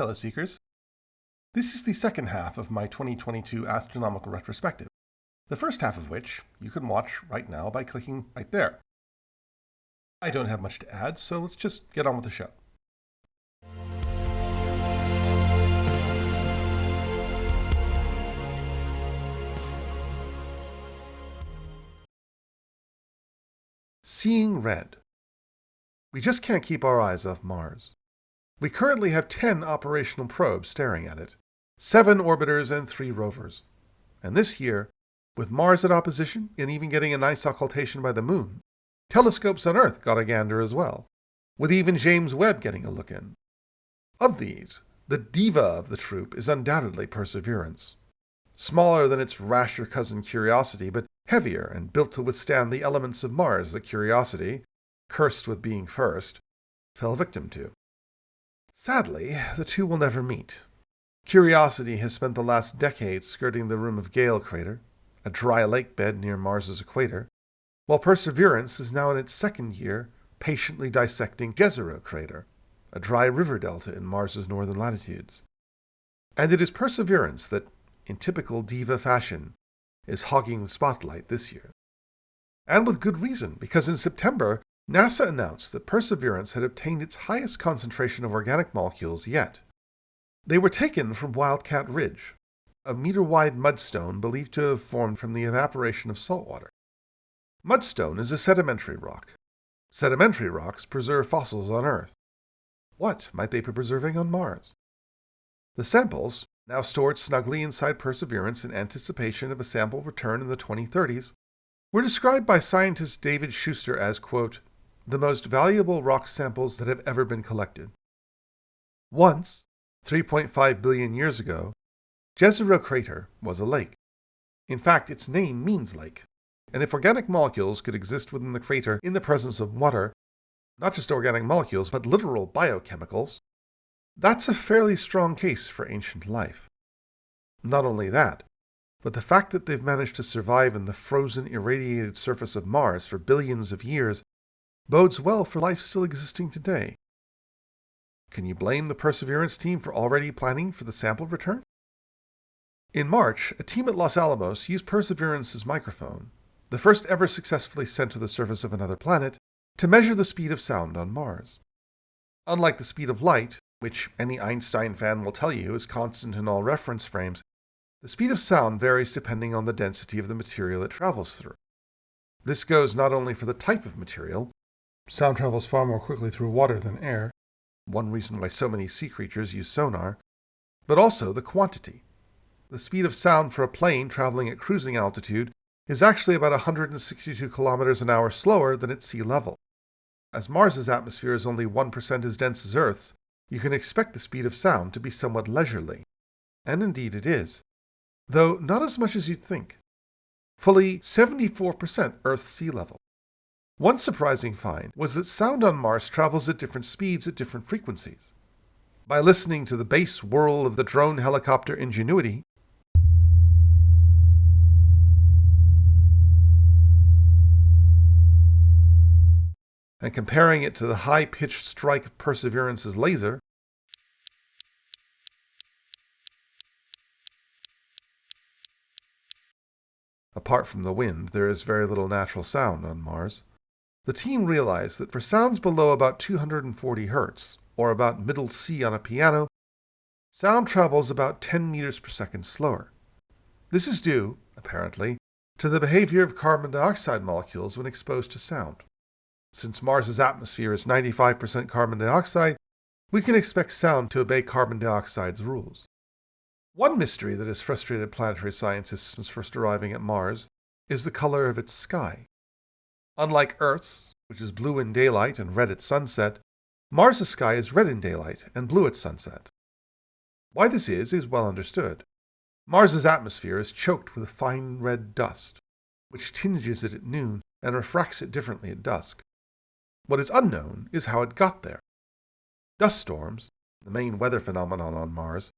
fellow seekers. This is the second half of my 2022 astronomical retrospective, the first half of which you can watch right now by clicking right there. I don't have much to add, so let's just get on with the show. Seeing red. We just can't keep our eyes off Mars. We currently have 10 operational probes staring at it, 7 orbiters and 3 rovers. And this year, with Mars at opposition and even getting a nice occultation by the Moon, telescopes on Earth got a gander as well, with even James Webb getting a look in. Of these, the diva of the troop is undoubtedly Perseverance. Smaller than its rasher cousin Curiosity, but heavier and built to withstand the elements of Mars that Curiosity, cursed with being first, fell victim to. Sadly, the two will never meet. Curiosity has spent the last decade skirting the rim of Gale Crater, a dry lake bed near Mars's equator, while Perseverance is now in its second year patiently dissecting SgrA Crater, a dry river delta in Mars's northern latitudes. And it is Perseverance that, in typical diva fashion, is hogging the spotlight this year. And with good reason, because in September, NASA announced that Perseverance had obtained its highest concentration of organic molecules yet. They were taken from Wildcat Ridge, a meter-wide mudstone believed to have formed from the evaporation of salt water. Mudstone is a sedimentary rock. Sedimentary rocks preserve fossils on Earth. What might they be preserving on Mars? The samples, now stored snugly inside Perseverance in anticipation of a sample return in the 2030s, were described by scientist David Schuster as, quote, the most valuable rock samples that have ever been collected. Once, 3.5 billion years ago, SgrA Crater was a lake. In fact, its name means lake, and if organic molecules could exist within the crater in the presence of water, not just organic molecules, but literal biochemicals, that's a fairly strong case for ancient life. Not only that, but the fact that they've managed to survive in the frozen, irradiated surface of Mars for billions of years bodes well for life still existing today. Can you blame the Perseverance team for already planning for the sample return? In March, a team at Los Alamos used Perseverance's microphone, the first ever successfully sent to the surface of another planet, to measure the speed of sound on Mars. Unlike the speed of light, which any Einstein fan will tell you is constant in all reference frames, the speed of sound varies depending on the density of the material it travels through. This goes not only for the type of material — sound travels far more quickly through water than air, one reason why so many sea creatures use sonar — but also the quantity. The speed of sound for a plane traveling at cruising altitude is actually about 162 kilometers an hour slower than at sea level. As Mars's atmosphere is only 1% as dense as Earth's, you can expect the speed of sound to be somewhat leisurely. And indeed it is. Though not as much as you'd think. Fully 74% Earth's sea level. One surprising find was that sound on Mars travels at different speeds at different frequencies. By listening to the bass whirl of the drone helicopter Ingenuity, and comparing it to the high-pitched strike of Perseverance's laser, apart from the wind, there is very little natural sound on Mars. The team realized that for sounds below about 240 Hz, or about middle C on a piano, sound travels about 10 meters per second slower. This is due, apparently, to the behavior of carbon dioxide molecules when exposed to sound. Since Mars's atmosphere is 95% carbon dioxide, we can expect sound to obey carbon dioxide's rules. One mystery that has frustrated planetary scientists since first arriving at Mars is the color of its sky. Unlike Earth's, which is blue in daylight and red at sunset, Mars's sky is red in daylight and blue at sunset. Why this is well understood. Mars's atmosphere is choked with fine red dust, which tinges it at noon and refracts it differently at dusk. What is unknown is how it got there. Dust storms, the main weather phenomenon on Mars,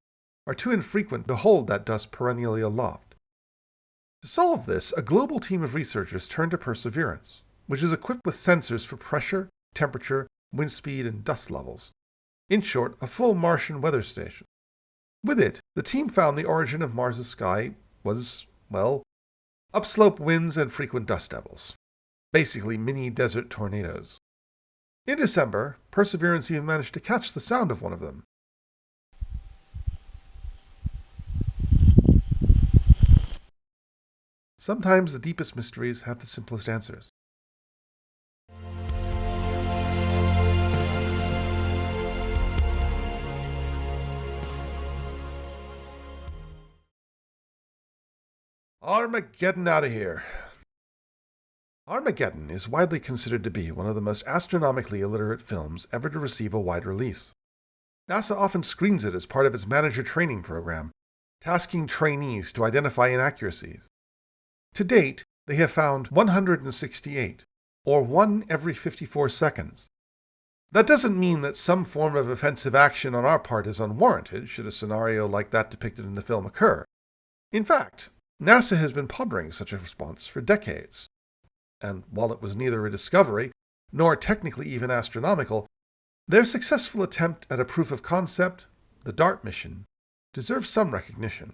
are too infrequent to hold that dust perennially aloft. To solve this, a global team of researchers turned to Perseverance, which is equipped with sensors for pressure, temperature, wind speed, and dust levels. In short, a full Martian weather station. With it, the team found the origin of Mars' sky was, well, upslope winds and frequent dust devils. Basically mini desert tornadoes. In December, Perseverance even managed to catch the sound of one of them. Sometimes the deepest mysteries have the simplest answers. Armageddon out of here. Armageddon is widely considered to be one of the most astronomically illiterate films ever to receive a wide release. NASA often screens it as part of its manager training program, tasking trainees to identify inaccuracies. To date, they have found 168, or 1 every 54 seconds. That doesn't mean that some form of offensive action on our part is unwarranted should a scenario like that depicted in the film occur. In fact, NASA has been pondering such a response for decades. And while it was neither a discovery, nor technically even astronomical, their successful attempt at a proof of concept, the DART mission, deserves some recognition.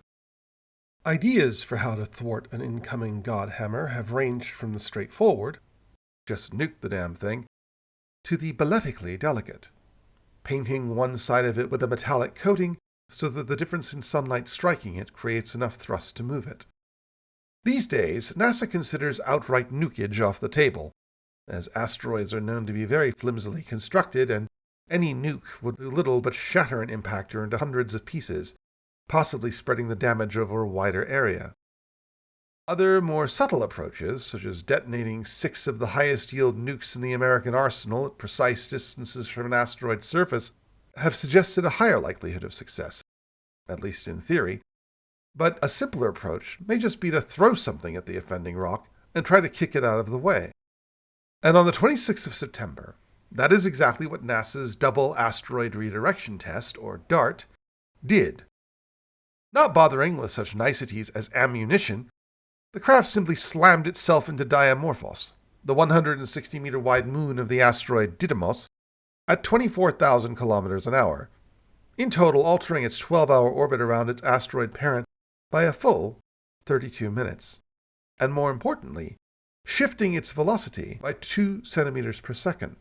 Ideas for how to thwart an incoming godhammer have ranged from the straightforward, just nuke the damn thing, to the balletically delicate, painting one side of it with a metallic coating so that the difference in sunlight striking it creates enough thrust to move it. These days, NASA considers outright nukage off the table, as asteroids are known to be very flimsily constructed and any nuke would do little but shatter an impactor into hundreds of pieces, possibly spreading the damage over a wider area. Other, more subtle approaches, such as detonating 6 of the highest-yield nukes in the American arsenal at precise distances from an asteroid's surface, have suggested a higher likelihood of success, at least in theory, but a simpler approach may just be to throw something at the offending rock and try to kick it out of the way. And on the 26th of September, that is exactly what NASA's Double Asteroid Redirection Test, or DART, did. Not bothering with such niceties as ammunition, the craft simply slammed itself into Dimorphos, the 160-meter-wide moon of the asteroid Didymos, at 24,000 kilometers an hour, in total altering its 12-hour orbit around its asteroid parent by a full 32 minutes, and more importantly, shifting its velocity by 2 centimeters per second.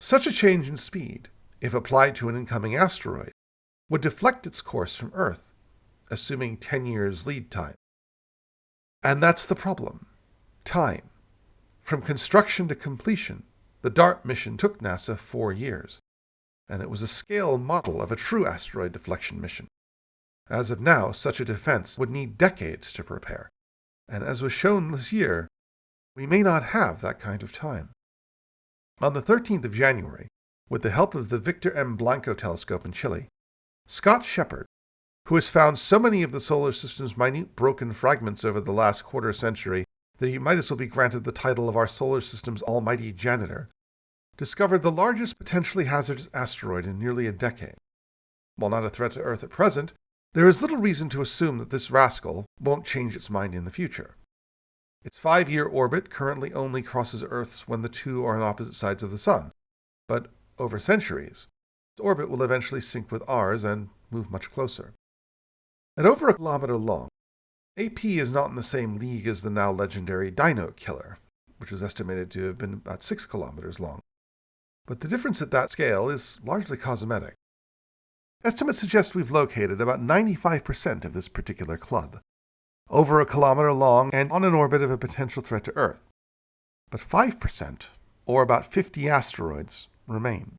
Such a change in speed, if applied to an incoming asteroid, would deflect its course from Earth, assuming 10 years lead time. And that's the problem. Time. From construction to completion, the DART mission took NASA 4 years, and it was a scale model of a true asteroid deflection mission. As of now, such a defense would need decades to prepare, and as was shown this year, we may not have that kind of time. On the 13th of January, with the help of the Victor M. Blanco telescope in Chile, Scott Shepard, who has found so many of the solar system's minute broken fragments over the last quarter century that he might as well be granted the title of our solar system's almighty janitor, discovered the largest potentially hazardous asteroid in nearly a decade. While not a threat to Earth at present, there is little reason to assume that this rascal won't change its mind in the future. Its 5-year orbit currently only crosses Earth's when the two are on opposite sides of the Sun, but over centuries, its orbit will eventually sync with ours and move much closer. At over a kilometer long, AP is not in the same league as the now legendary Dino Killer, which was estimated to have been about 6 kilometers long. But the difference at that scale is largely cosmetic. Estimates suggest we've located about 95% of this particular club, over a kilometer long and on an orbit of a potential threat to Earth. But 5%, or about 50 asteroids, remain.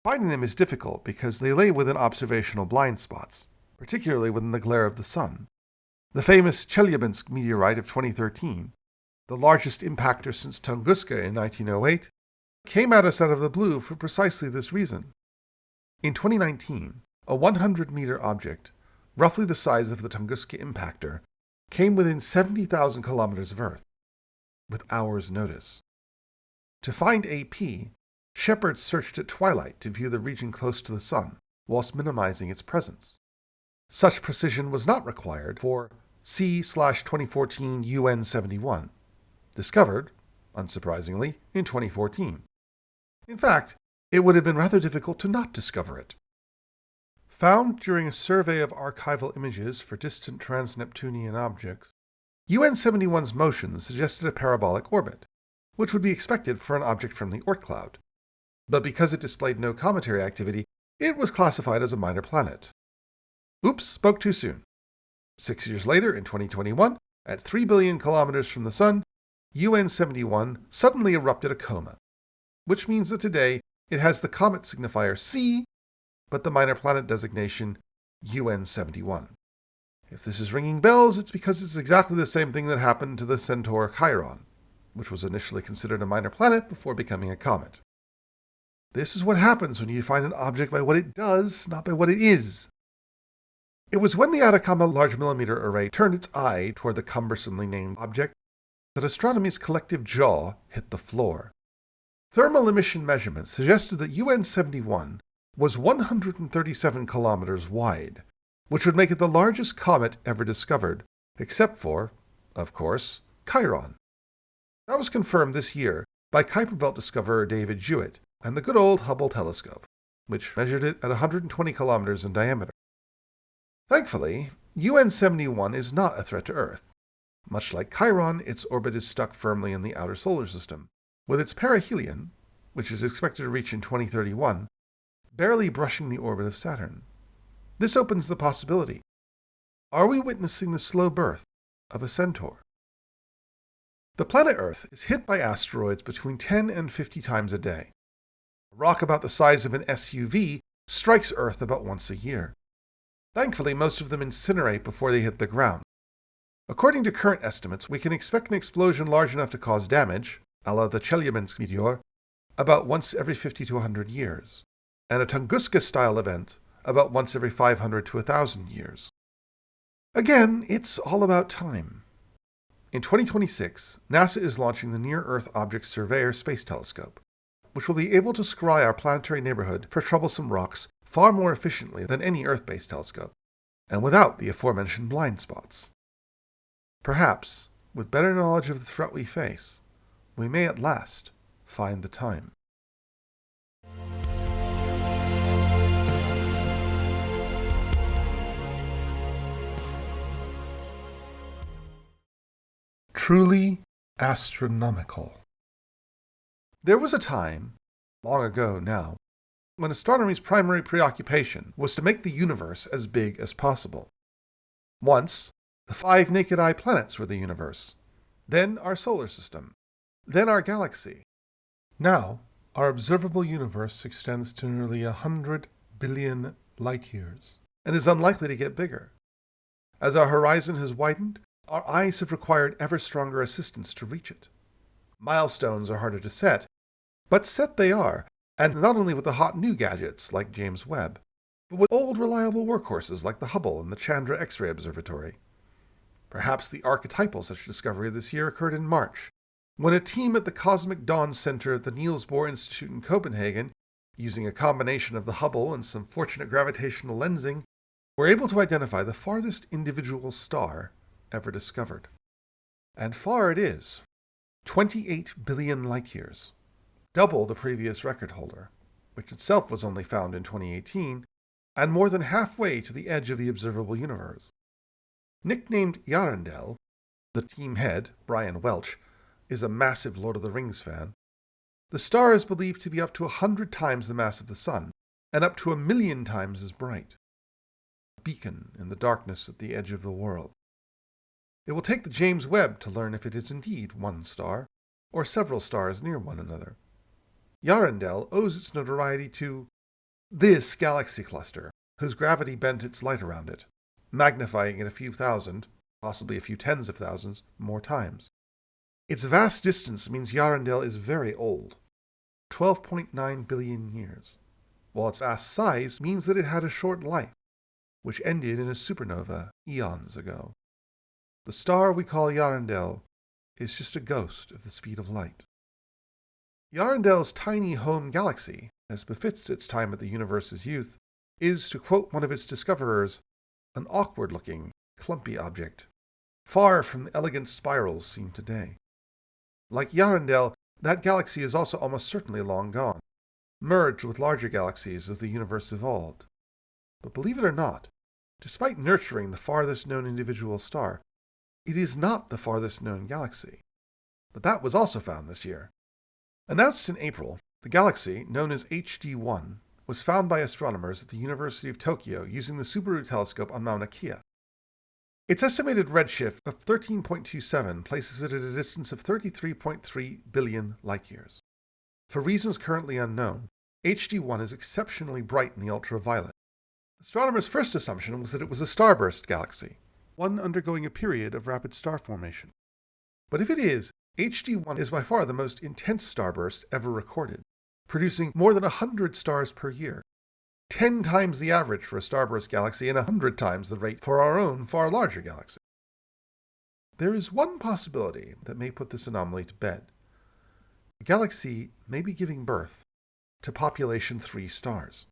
Finding them is difficult because they lay within observational blind spots, particularly within the glare of the Sun. The famous Chelyabinsk meteorite of 2013, the largest impactor since Tunguska in 1908, came at us out of the blue for precisely this reason. In 2019, a 100-meter object, roughly the size of the Tunguska impactor, came within 70,000 kilometers of Earth, with hours' notice. To find AP, Shepard searched at twilight to view the region close to the Sun, whilst minimizing its presence. Such precision was not required for C/2014 UN-71, discovered, unsurprisingly, in 2014. In fact, it would have been rather difficult to not discover it. Found during a survey of archival images for distant trans-Neptunian objects, UN-71's motion suggested a parabolic orbit, which would be expected for an object from the Oort cloud. But because it displayed no cometary activity, it was classified as a minor planet. Oops, spoke too soon. 6 years later, in 2021, at 3 billion kilometers from the Sun, UN-71 suddenly erupted a coma, which means that today it has the comet signifier C, but the minor planet designation UN-71. If this is ringing bells, it's because it's exactly the same thing that happened to the Centaur Chiron, which was initially considered a minor planet before becoming a comet. This is what happens when you find an object by what it does, not by what it is. It was when the Atacama Large Millimeter Array turned its eye toward the cumbersomely named object that astronomy's collective jaw hit the floor. Thermal emission measurements suggested that UN-71 was 137 kilometers wide, which would make it the largest comet ever discovered, except for, of course, Chiron. That was confirmed this year by Kuiper Belt discoverer David Jewitt and the good old Hubble telescope, which measured it at 120 kilometers in diameter. Thankfully, UN-71 is not a threat to Earth. Much like Chiron, its orbit is stuck firmly in the outer solar system, with its perihelion, which is expected to reach in 2031, barely brushing the orbit of Saturn. This opens the possibility. Are we witnessing the slow birth of a centaur? The planet Earth is hit by asteroids between 10 and 50 times a day. A rock about the size of an SUV strikes Earth about once a year. Thankfully, most of them incinerate before they hit the ground. According to current estimates, we can expect an explosion large enough to cause damage, a la the Chelyabinsk meteor, about once every 50 to 100 years, and a Tunguska-style event about once every 500 to 1,000 years. Again, it's all about time. In 2026, NASA is launching the Near-Earth Object Surveyor Space Telescope, which will be able to scry our planetary neighborhood for troublesome rocks far more efficiently than any Earth-based telescope, and without the aforementioned blind spots. Perhaps, with better knowledge of the threat we face, we may at last find the time. Truly astronomical. There was a time, long ago now, when astronomy's primary preoccupation was to make the universe as big as possible. Once, the 5 naked-eye planets were the universe, then our solar system, then our galaxy. Now, our observable universe extends to nearly 100 billion light-years, and is unlikely to get bigger. As our horizon has widened, our eyes have required ever stronger assistance to reach it. Milestones are harder to set, but set they are, and not only with the hot new gadgets like James Webb, but with old reliable workhorses like the Hubble and the Chandra X-ray Observatory. Perhaps the archetypal such discovery this year occurred in March, when a team at the Cosmic Dawn Center at the Niels Bohr Institute in Copenhagen, using a combination of the Hubble and some fortunate gravitational lensing, were able to identify the farthest individual star ever discovered. And far it is, 28 billion light-years, double the previous record holder, which itself was only found in 2018, and more than halfway to the edge of the observable universe. Nicknamed Yarandel, the team head, Brian Welch, is a massive Lord of the Rings fan. The star is believed to be up to 100 times the mass of the Sun, and up to 1,000,000 times as bright. A beacon in the darkness at the edge of the world. It will take the James Webb to learn if it is indeed one star, or several stars near one another. Yarandel owes its notoriety to this galaxy cluster, whose gravity bent its light around it, magnifying it a few thousand, possibly a few tens of thousands, more times. Its vast distance means Yarandel is very old, 12.9 billion years, while its vast size means that it had a short life, which ended in a supernova eons ago. The star we call Yarandel is just a ghost of the speed of light. Yarandel's tiny home galaxy, as befits its time at the universe's youth, is, to quote one of its discoverers, an awkward-looking, clumpy object, far from the elegant spirals seen today. Like Yarandel, that galaxy is also almost certainly long gone, merged with larger galaxies as the universe evolved. But believe it or not, despite nurturing the farthest known individual star, it is not the farthest known galaxy. But that was also found this year. Announced in April, the galaxy, known as HD1, was found by astronomers at the University of Tokyo using the Subaru telescope on Mauna Kea. Its estimated redshift of 13.27 places it at a distance of 33.3 billion light-years. For reasons currently unknown, HD1 is exceptionally bright in the ultraviolet. Astronomers' first assumption was that it was a starburst galaxy, one undergoing a period of rapid star formation. But if it is, HD1 is by far the most intense starburst ever recorded, producing more than 100 stars per year, 10 times the average for a starburst galaxy and 100 times the rate for our own far larger galaxy. There is one possibility that may put this anomaly to bed. The galaxy may be giving birth to population 3 stars.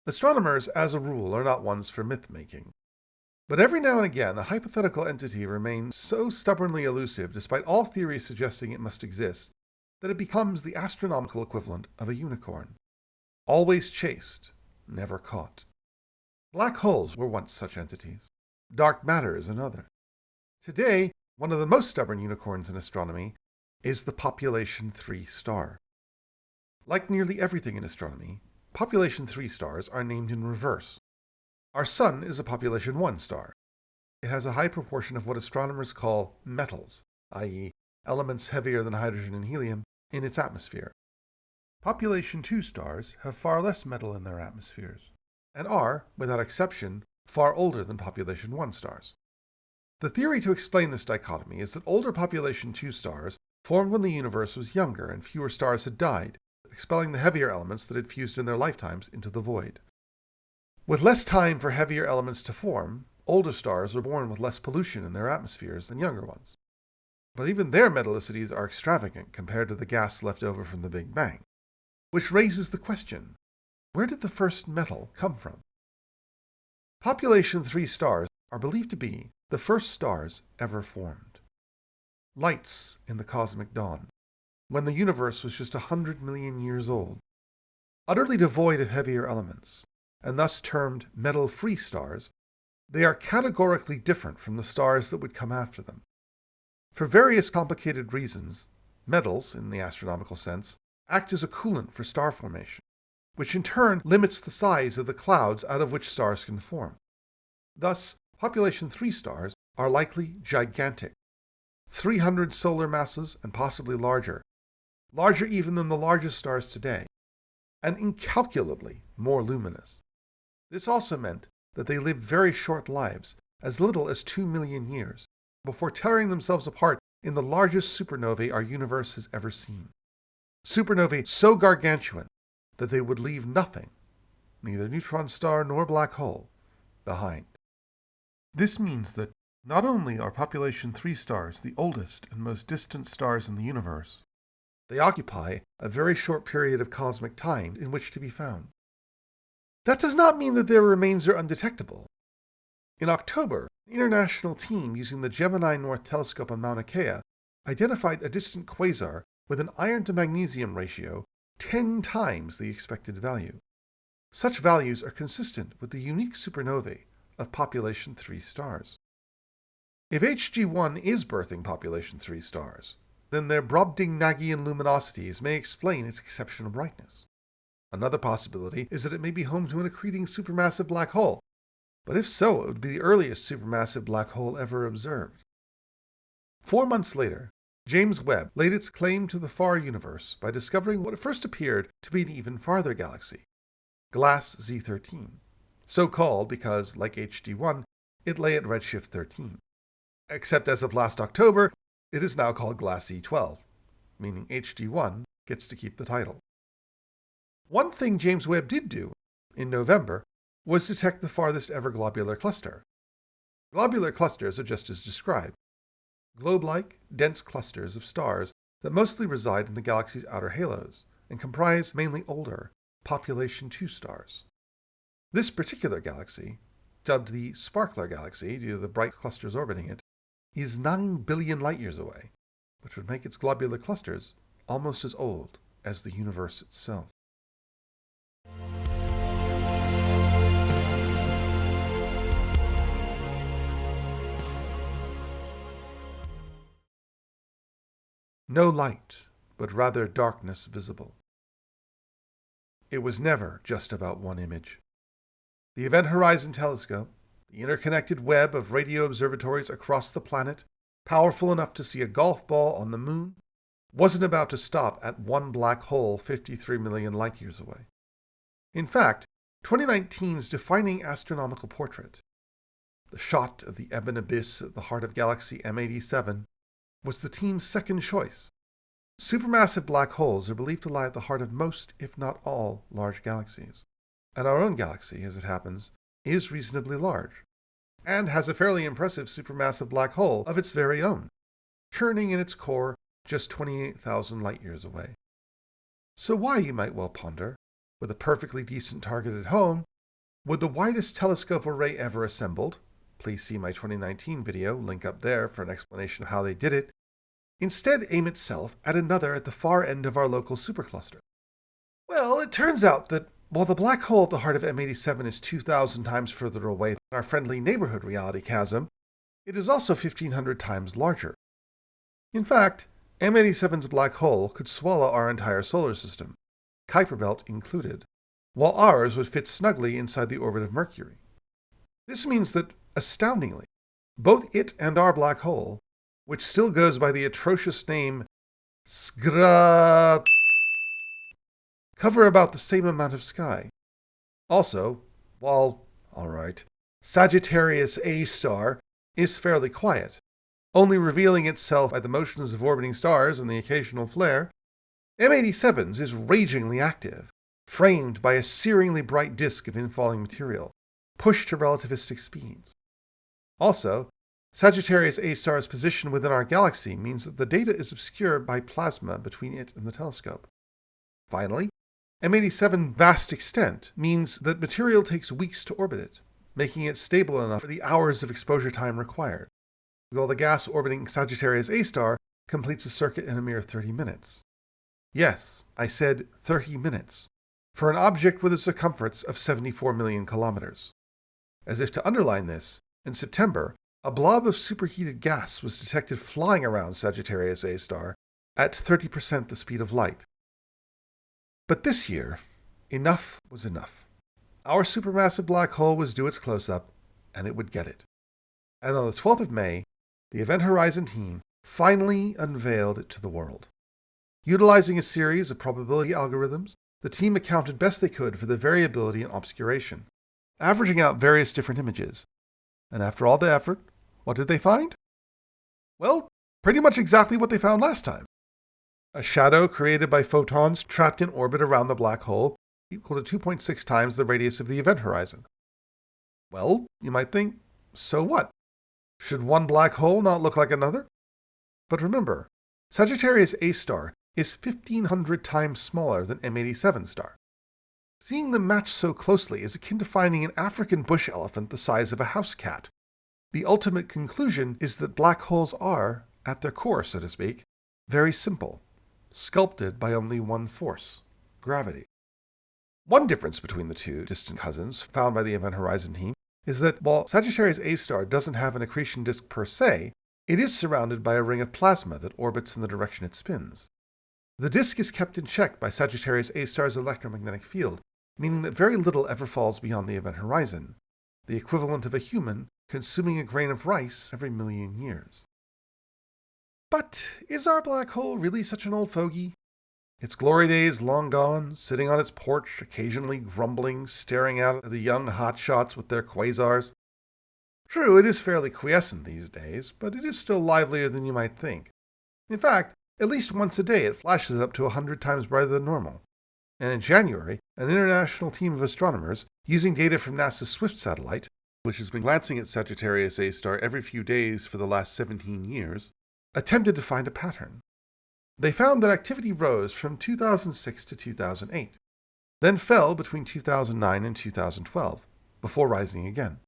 Astronomers, as a rule, are not ones for myth-making. But every now and again, a hypothetical entity remains so stubbornly elusive, despite all theories suggesting it must exist, that it becomes the astronomical equivalent of a unicorn. Always chased, never caught. Black holes were once such entities. Dark matter is another. Today, one of the most stubborn unicorns in astronomy is the population 3 star. Like nearly everything in astronomy, population 3 stars are named in reverse. Our Sun is a population 1 star. It has a high proportion of what astronomers call metals, i.e., elements heavier than hydrogen and helium, in its atmosphere. Population 2 stars have far less metal in their atmospheres, and are, without exception, far older than population 1 stars. The theory to explain this dichotomy is that older population 2 stars formed when the universe was younger and fewer stars had died, expelling the heavier elements that had fused in their lifetimes into the void. With less time for heavier elements to form, older stars were born with less pollution in their atmospheres than younger ones. But even their metallicities are extravagant compared to the gas left over from the Big Bang. Which raises the question, where did the first metal come from? Population 3 stars are believed to be the first stars ever formed. Lights in the cosmic dawn, when the universe was just 100 million years old. Utterly devoid of heavier elements, and thus termed metal-free stars, they are categorically different from the stars that would come after them. For various complicated reasons, metals, in the astronomical sense, act as a coolant for star formation, which in turn limits the size of the clouds out of which stars can form. Thus, population 3 stars are likely gigantic, 300 solar masses and possibly larger even than the largest stars today, and incalculably more luminous. This also meant that they lived very short lives, as little as 2 million years, before tearing themselves apart in the largest supernovae our universe has ever seen. Supernovae so gargantuan that they would leave nothing, neither neutron star nor black hole, behind. This means that not only are population 3 stars the oldest and most distant stars in the universe, they occupy a very short period of cosmic time in which to be found. That does not mean that their remains are undetectable. In October, an international team using the Gemini North telescope on Mauna Kea identified a distant quasar with an iron-to-magnesium ratio 10 times the expected value. Such values are consistent with the unique supernovae of population 3 stars. If HG1 is birthing population 3 stars, then their Brobdingnagian luminosities may explain its exceptional brightness. Another possibility is that it may be home to an accreting supermassive black hole, but if so, it would be the earliest supermassive black hole ever observed. 4 months later, James Webb laid its claim to the far universe by discovering what at first appeared to be an even farther galaxy, Glass Z13, so called because, like HD1, it lay at redshift 13. Except as of last October, it is now called Glass Z12, meaning HD1 gets to keep the title. One thing James Webb did do, in November, was detect the farthest ever globular cluster. Globular clusters are just as described. Globe-like, dense clusters of stars that mostly reside in the galaxy's outer halos and comprise mainly older, population 2 stars. This particular galaxy, dubbed the Sparkler Galaxy due to the bright clusters orbiting it, is 9 billion light-years away, which would make its globular clusters almost as old as the universe itself. No light, but rather darkness visible. It was never just about one image. The Event Horizon Telescope, the interconnected web of radio observatories across the planet, powerful enough to see a golf ball on the moon, wasn't about to stop at one black hole 53 million light-years away. In fact, 2019's defining astronomical portrait, the shot of the ebon abyss at the heart of galaxy M87, was the team's second choice. Supermassive black holes are believed to lie at the heart of most, if not all, large galaxies. And our own galaxy, as it happens, is reasonably large, and has a fairly impressive supermassive black hole of its very own, churning in its core just 28,000 light-years away. So why, you might well ponder, with a perfectly decent target at home, would the widest telescope array ever assembled, please see my 2019 video, link up there for an explanation of how they did it, instead aim itself at another at the far end of our local supercluster? Well, it turns out that while the black hole at the heart of M87 is 2,000 times further away than our friendly neighborhood reality chasm, it is also 1,500 times larger. In fact, M87's black hole could swallow our entire solar system, Kuiper Belt included, while ours would fit snugly inside the orbit of Mercury. This means that, astoundingly, both it and our black hole, which still goes by the atrocious name SgrA, cover about the same amount of sky. Also, while, Sagittarius A star is fairly quiet, only revealing itself by the motions of orbiting stars and the occasional flare, M87's is ragingly active, framed by a searingly bright disk of infalling material, pushed to relativistic speeds. Also, Sagittarius A star's position within our galaxy means that the data is obscured by plasma between it and the telescope. Finally, M87's vast extent means that material takes weeks to orbit it, making it stable enough for the hours of exposure time required, while the gas orbiting Sagittarius A star completes a circuit in a mere 30 minutes. Yes, I said 30 minutes, for an object with a circumference of 74 million kilometers. As if to underline this, in September, a blob of superheated gas was detected flying around Sagittarius A star at 30% the speed of light. But this year, enough was enough. Our supermassive black hole was due its close-up, and it would get it. And on the 12th of May, the Event Horizon team finally unveiled it to the world. Utilizing a series of probability algorithms, the team accounted best they could for the variability and obscuration, averaging out various different images. And after all the effort, what did they find? Well, pretty much exactly what they found last time. A shadow created by photons trapped in orbit around the black hole equal to 2.6 times the radius of the event horizon. Well, you might think, so what? Should one black hole not look like another? But remember, Sagittarius A star is 1,500 times smaller than M87 star. Seeing them match so closely is akin to finding an African bush elephant the size of a house cat. The ultimate conclusion is that black holes are, at their core, so to speak, very simple, sculpted by only one force, gravity. One difference between the two distant cousins found by the Event Horizon team is that while Sagittarius A star doesn't have an accretion disk per se, it is surrounded by a ring of plasma that orbits in the direction it spins. The disk is kept in check by Sagittarius A star's electromagnetic field, meaning that very little ever falls beyond the event horizon, the equivalent of a human consuming a grain of rice every million years. But is our black hole really such an old fogey? Its glory days long gone, sitting on its porch, occasionally grumbling, staring out at the young hotshots with their quasars? True, it is fairly quiescent these days, but it is still livelier than you might think. In fact, at least once a day it flashes up to 100 times brighter than normal. And in January, an international team of astronomers, using data from NASA's SWIFT satellite, which has been glancing at Sagittarius A star every few days for the last 17 years, attempted to find a pattern. They found that activity rose from 2006 to 2008, then fell between 2009 and 2012, before rising again.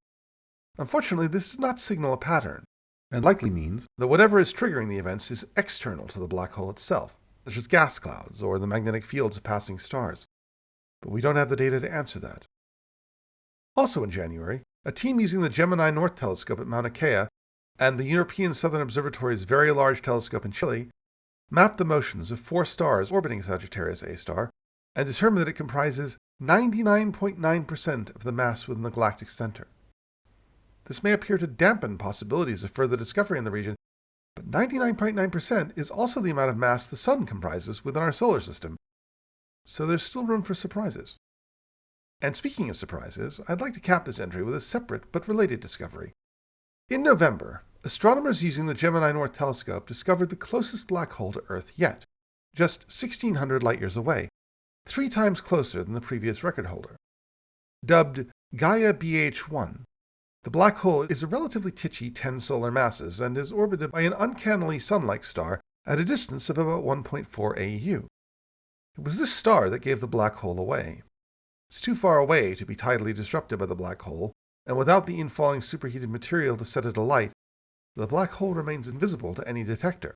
Unfortunately, this does not signal a pattern, and likely means that whatever is triggering the events is external to the black hole itself, such as gas clouds or the magnetic fields of passing stars. But we don't have the data to answer that. Also in January, a team using the Gemini North Telescope at Mauna Kea and the European Southern Observatory's Very Large Telescope in Chile mapped the motions of 4 stars orbiting Sagittarius A star, and determined that it comprises 99.9% of the mass within the galactic center. This may appear to dampen possibilities of further discovery in the region, but 99.9% is also the amount of mass the Sun comprises within our solar system, so there's still room for surprises. And speaking of surprises, I'd like to cap this entry with a separate but related discovery. In November, astronomers using the Gemini North Telescope discovered the closest black hole to Earth yet, just 1,600 light-years away, 3 times closer than the previous record holder. Dubbed Gaia BH1, the black hole is a relatively titchy 10 solar masses and is orbited by an uncannily sun-like star at a distance of about 1.4 AU. It was this star that gave the black hole away. It's too far away to be tidally disrupted by the black hole, and without the infalling superheated material to set it alight, the black hole remains invisible to any detector.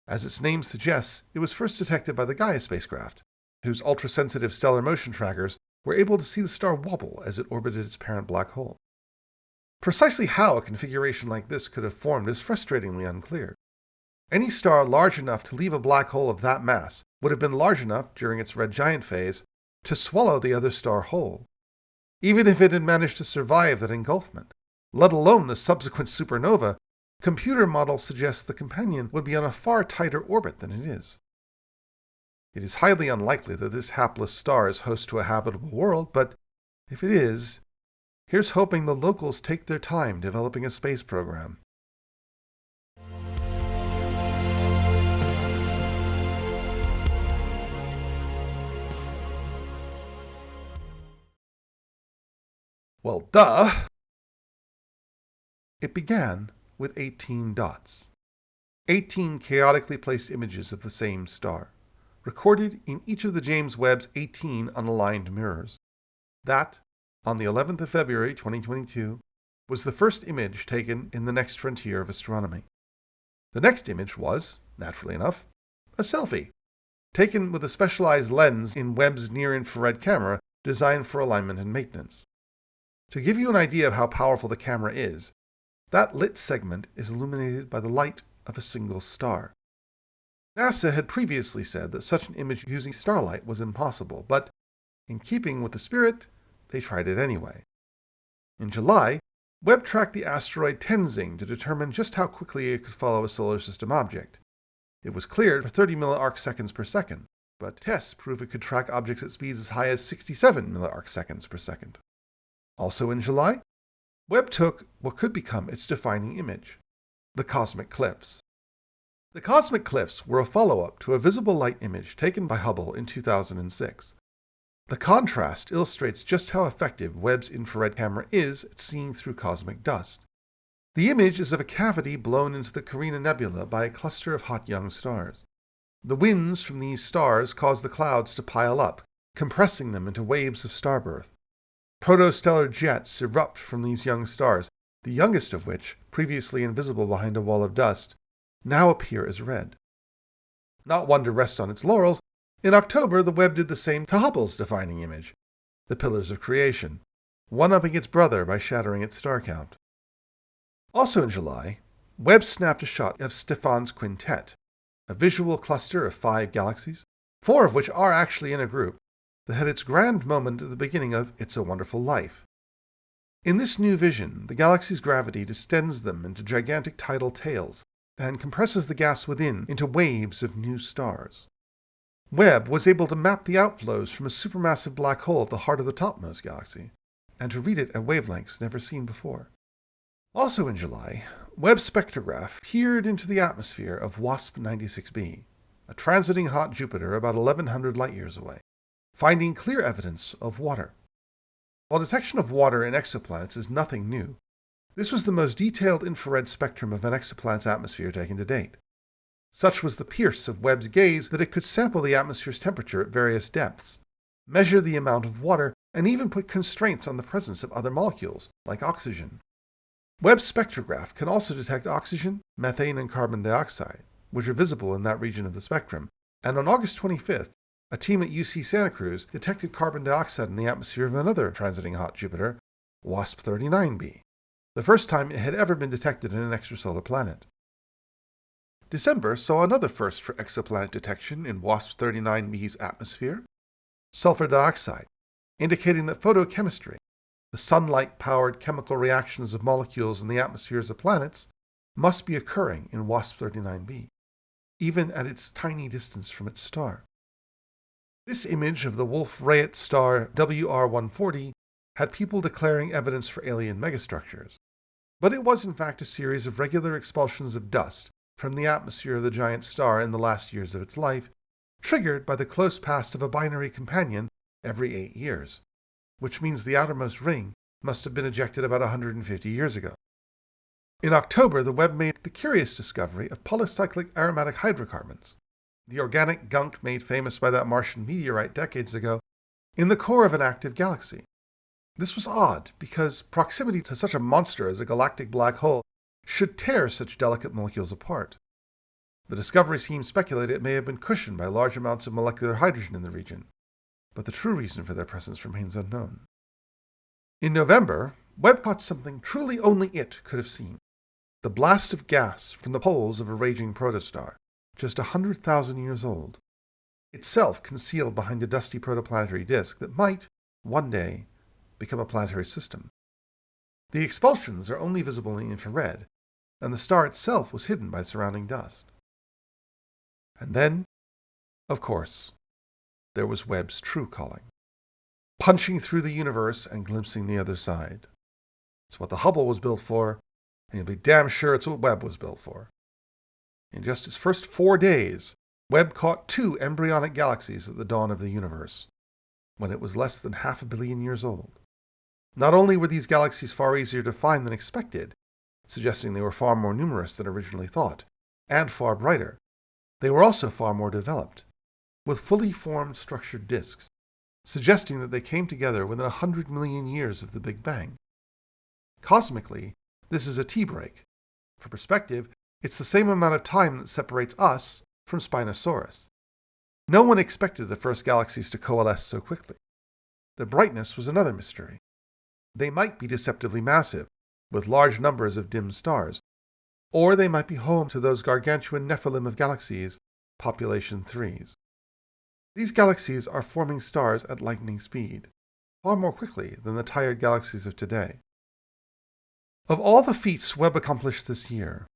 As its name suggests, it was first detected by the Gaia spacecraft, whose ultra-sensitive stellar motion trackers were able to see the star wobble as it orbited its parent black hole. Precisely how a configuration like this could have formed is frustratingly unclear. Any star large enough to leave a black hole of that mass would have been large enough, during its red giant phase, to swallow the other star whole, even if it had managed to survive that engulfment, let alone the subsequent supernova. Computer models suggest the companion would be on a far tighter orbit than it is. It is highly unlikely that this hapless star is host to a habitable world, but if it is, here's hoping the locals take their time developing a space program. Well, duh! It began with 18 dots. 18 chaotically placed images of the same star, recorded in each of the James Webb's 18 unaligned mirrors. That, on the 11th of February 2022, was the first image taken in the next frontier of astronomy. The next image was, naturally enough, a selfie, taken with a specialized lens in Webb's near-infrared camera designed for alignment and maintenance. To give you an idea of how powerful the camera is, that lit segment is illuminated by the light of a single star. NASA had previously said that such an image using starlight was impossible, but in keeping with the spirit, they tried it anyway. In July, Webb tracked the asteroid Tenzing to determine just how quickly it could follow a solar system object. It was cleared for 30 milliarcseconds per second, but tests prove it could track objects at speeds as high as 67 milliarcseconds per second. Also in July, Webb took what could become its defining image, the cosmic cliffs. The cosmic cliffs were a follow-up to a visible light image taken by Hubble in 2006. The contrast illustrates just how effective Webb's infrared camera is at seeing through cosmic dust. The image is of a cavity blown into the Carina Nebula by a cluster of hot young stars. The winds from these stars cause the clouds to pile up, compressing them into waves of starbirth. Protostellar jets erupt from these young stars, the youngest of which, previously invisible behind a wall of dust, now appear as red. Not one to rest on its laurels, in October the Webb did the same to Hubble's defining image, the Pillars of Creation, one-upping its brother by shattering its star count. Also in July, Webb snapped a shot of Stephan's Quintet, a visual cluster of 5 galaxies, 4 of which are actually in a group, that had its grand moment at the beginning of It's a Wonderful Life. In this new vision, the galaxy's gravity distends them into gigantic tidal tails and compresses the gas within into waves of new stars. Webb was able to map the outflows from a supermassive black hole at the heart of the topmost galaxy, and to read it at wavelengths never seen before. Also in July, Webb's spectrograph peered into the atmosphere of WASP 96b, a transiting hot Jupiter about 1,100 light-years away, finding clear evidence of water. While detection of water in exoplanets is nothing new, this was the most detailed infrared spectrum of an exoplanet's atmosphere taken to date. Such was the pierce of Webb's gaze that it could sample the atmosphere's temperature at various depths, measure the amount of water, and even put constraints on the presence of other molecules, like oxygen. Webb's spectrograph can also detect oxygen, methane, and carbon dioxide, which are visible in that region of the spectrum, and on August 25th, a team at UC Santa Cruz detected carbon dioxide in the atmosphere of another transiting hot Jupiter, WASP 39b, the first time it had ever been detected in an extrasolar planet. December saw another first for exoplanet detection in WASP-39b's atmosphere: sulfur dioxide, indicating that photochemistry, the sunlight-powered chemical reactions of molecules in the atmospheres of planets, must be occurring in WASP-39b, even at its tiny distance from its star. This image of the Wolf-Rayet star WR140 had people declaring evidence for alien megastructures, but it was in fact a series of regular expulsions of dust from the atmosphere of the giant star in the last years of its life, triggered by the close pass of a binary companion every 8 years, which means the outermost ring must have been ejected about 150 years ago. In October, the Webb made the curious discovery of polycyclic aromatic hydrocarbons, the organic gunk made famous by that Martian meteorite decades ago, in the core of an active galaxy. This was odd, because proximity to such a monster as a galactic black hole should tear such delicate molecules apart. The discovery team speculated it may have been cushioned by large amounts of molecular hydrogen in the region, but the true reason for their presence remains unknown. In November, Webb caught something truly only it could have seen: the blast of gas from the poles of a raging protostar, just 100,000 years old, itself concealed behind a dusty protoplanetary disk that might, one day, become a planetary system. The expulsions are only visible in the infrared, and the star itself was hidden by surrounding dust. And then, of course, there was Webb's true calling, punching through the universe and glimpsing the other side. It's what the Hubble was built for, and you'll be damn sure it's what Webb was built for. In just its first 4 days, Webb caught 2 embryonic galaxies at the dawn of the universe, when it was less than 500 million years old. Not only were these galaxies far easier to find than expected, suggesting they were far more numerous than originally thought, and far brighter, they were also far more developed, with fully formed structured disks, suggesting that they came together within 100 million years of the Big Bang. Cosmically, this is a T-break. For perspective, it's the same amount of time that separates us from Spinosaurus. No one expected the first galaxies to coalesce so quickly. Their brightness was another mystery. They might be deceptively massive, with large numbers of dim stars, or they might be home to those gargantuan Nephilim of galaxies, population 3s. These galaxies are forming stars at lightning speed, far more quickly than the tired galaxies of today. Of all the feats Webb accomplished this year,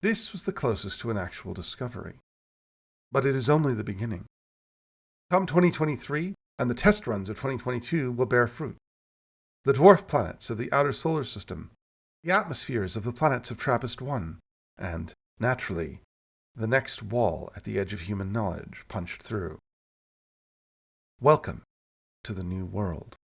this was the closest to an actual discovery. But it is only the beginning. Come 2023, and the test runs of 2022 will bear fruit. The dwarf planets of the outer solar system, the atmospheres of the planets of TRAPPIST-1, and, naturally, the next wall at the edge of human knowledge punched through. Welcome to the New World.